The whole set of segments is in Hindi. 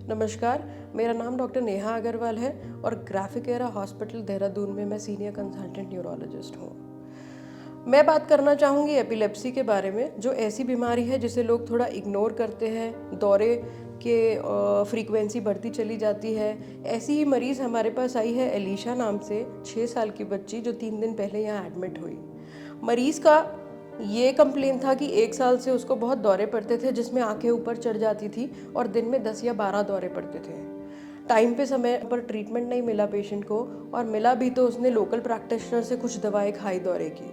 नमस्कार, मेरा नाम डॉक्टर नेहा अग्रवाल है और ग्राफिक एरा हॉस्पिटल देहरादून में मैं सीनियर कंसल्टेंट न्यूरोलॉजिस्ट हूँ। मैं बात करना चाहूँगी एपिलेप्सी के बारे में, जो ऐसी बीमारी है जिसे लोग थोड़ा इग्नोर करते हैं। दौरे के फ्रीक्वेंसी बढ़ती चली जाती है। ऐसी ही मरीज़ हमारे पास आई है एलिशा नाम से, 6 साल की बच्ची, जो 3 दिन पहले यहाँ एडमिट हुई। मरीज़ का ये कंप्लेन था कि 1 साल से उसको बहुत दौरे पड़ते थे, जिसमें आंखें ऊपर चढ़ जाती थी और दिन में 10 या 12 दौरे पड़ते थे। टाइम पे समय पर ट्रीटमेंट नहीं मिला पेशेंट को, और मिला भी तो उसने लोकल प्रैक्टिशनर से कुछ दवाएं खाई दौरे की।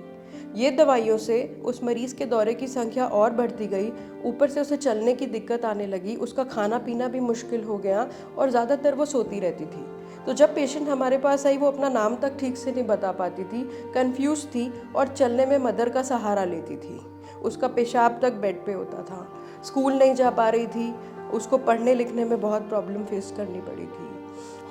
ये दवाइयों से उस मरीज के दौरे की संख्या और बढ़ती गई। ऊपर से उसे चलने की दिक्कत आने लगी, उसका खाना पीना भी मुश्किल हो गया और ज़्यादातर वो सोती रहती थी। तो जब पेशेंट हमारे पास आई, वो अपना नाम तक ठीक से नहीं बता पाती थी, कंफ्यूज थी और चलने में मदर का सहारा लेती थी। उसका पेशाब तक बेड पे होता था। स्कूल नहीं जा पा रही थी, उसको पढ़ने लिखने में बहुत प्रॉब्लम फेस करनी पड़ी थी।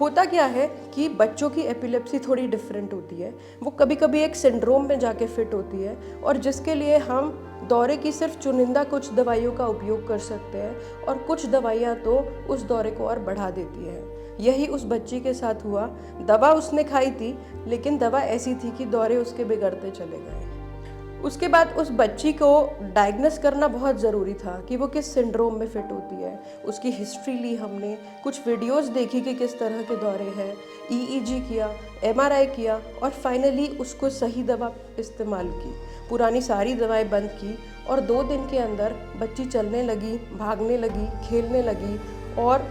होता क्या है कि बच्चों की एपिलेप्सी थोड़ी डिफरेंट होती है। वो कभी कभी एक सिंड्रोम में जाके फिट होती है, और जिसके लिए हम दौरे की सिर्फ चुनिंदा कुछ दवाइयों का उपयोग कर सकते हैं, और कुछ दवाइयाँ तो उस दौरे को और बढ़ा देती हैं। यही उस बच्ची के साथ हुआ। दवा उसने खाई थी, लेकिन दवा ऐसी थी कि दौरे उसके बिगड़ते चले गए। उसके बाद उस बच्ची को डायग्नोस करना बहुत ज़रूरी था कि वो किस सिंड्रोम में फिट होती है। उसकी हिस्ट्री ली हमने, कुछ वीडियोस देखी कि किस तरह के दौरे हैं, ईईजी किया, एमआरआई किया, और फाइनली उसको सही दवा इस्तेमाल की। पुरानी सारी दवाएं बंद की, और 2 दिन के अंदर बच्ची चलने लगी, भागने लगी, खेलने लगी, और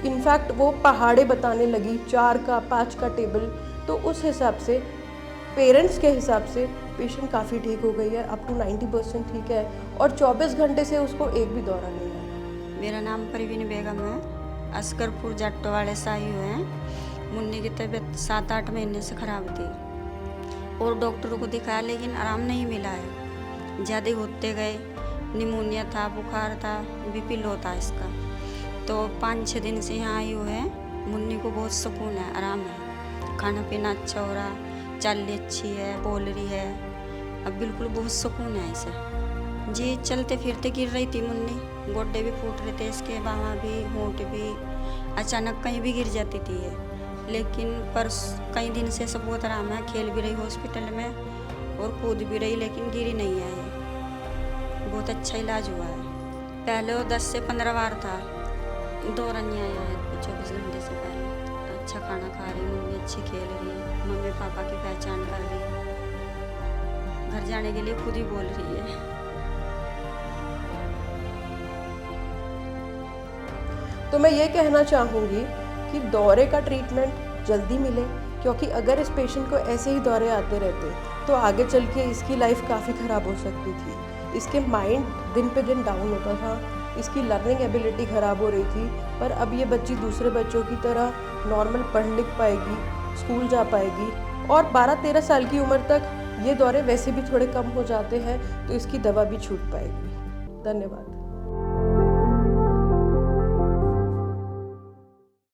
इनफैक्ट वो पहाड़े बताने लगी, 4 का 5 का टेबल। तो उस हिसाब से, पेरेंट्स के हिसाब से, पेशेंट काफ़ी ठीक हो गई है, अप टू 90% ठीक है, और 24 घंटे से उसको एक भी दौरा नहीं आया। मेरा नाम परवीन बेगम है, असकरपुर जट्टवाड़े से आई हुए हैं। मुन्नी की तबीयत 7-8 महीने से ख़राब थी और डॉक्टरों को दिखाया, लेकिन आराम नहीं मिला है। ज़्यादा होते गए, निमोनिया था, बुखार था, बीपी लो था इसका। तो 5-6 दिन से यहाँ आई हुए हैं। मुन्नी को बहुत सुकून है, आराम है, खाना पीना अच्छा हो रहा, चाल अच्छी है, बोल रही है, अब बिल्कुल बहुत सुकून है इसे। जी, चलते फिरते गिर रही थी मुन्नी, गोड्डे भी फूट रहे थे इसके, बाहाँ भी, होंठ भी, अचानक कहीं भी गिर जाती थी ये। लेकिन पर कई दिन से सब बहुत आराम है, खेल भी रही हॉस्पिटल में और कूद भी रही, लेकिन गिरी नहीं है ये। बहुत अच्छा इलाज हुआ है। पहले वो 10 से 15 बार था, दौरा नहीं आया है 24 घंटे से पहले। अच्छा खाना खा रही मुन्नी, अच्छी खेल रही, मम्मी पापा की पहचान कर रही, घर जाने के लिए खुद ही बोल रही है। तो मैं ये कहना चाहूँगी कि दौरे का ट्रीटमेंट जल्दी मिले, क्योंकि अगर इस पेशेंट को ऐसे ही दौरे आते रहते तो आगे चल के इसकी लाइफ काफ़ी ख़राब हो सकती थी। इसके माइंड दिन पे दिन डाउन होता था, इसकी लर्निंग एबिलिटी ख़राब हो रही थी। पर अब ये बच्ची दूसरे बच्चों की तरह नॉर्मल पढ़ लिख पाएगी, स्कूल जा पाएगी, और 12-13 साल की उम्र तक ये दौरे वैसे भी थोड़े कम हो जाते हैं, तो इसकी दवा भी छूट पाएगी। धन्यवाद।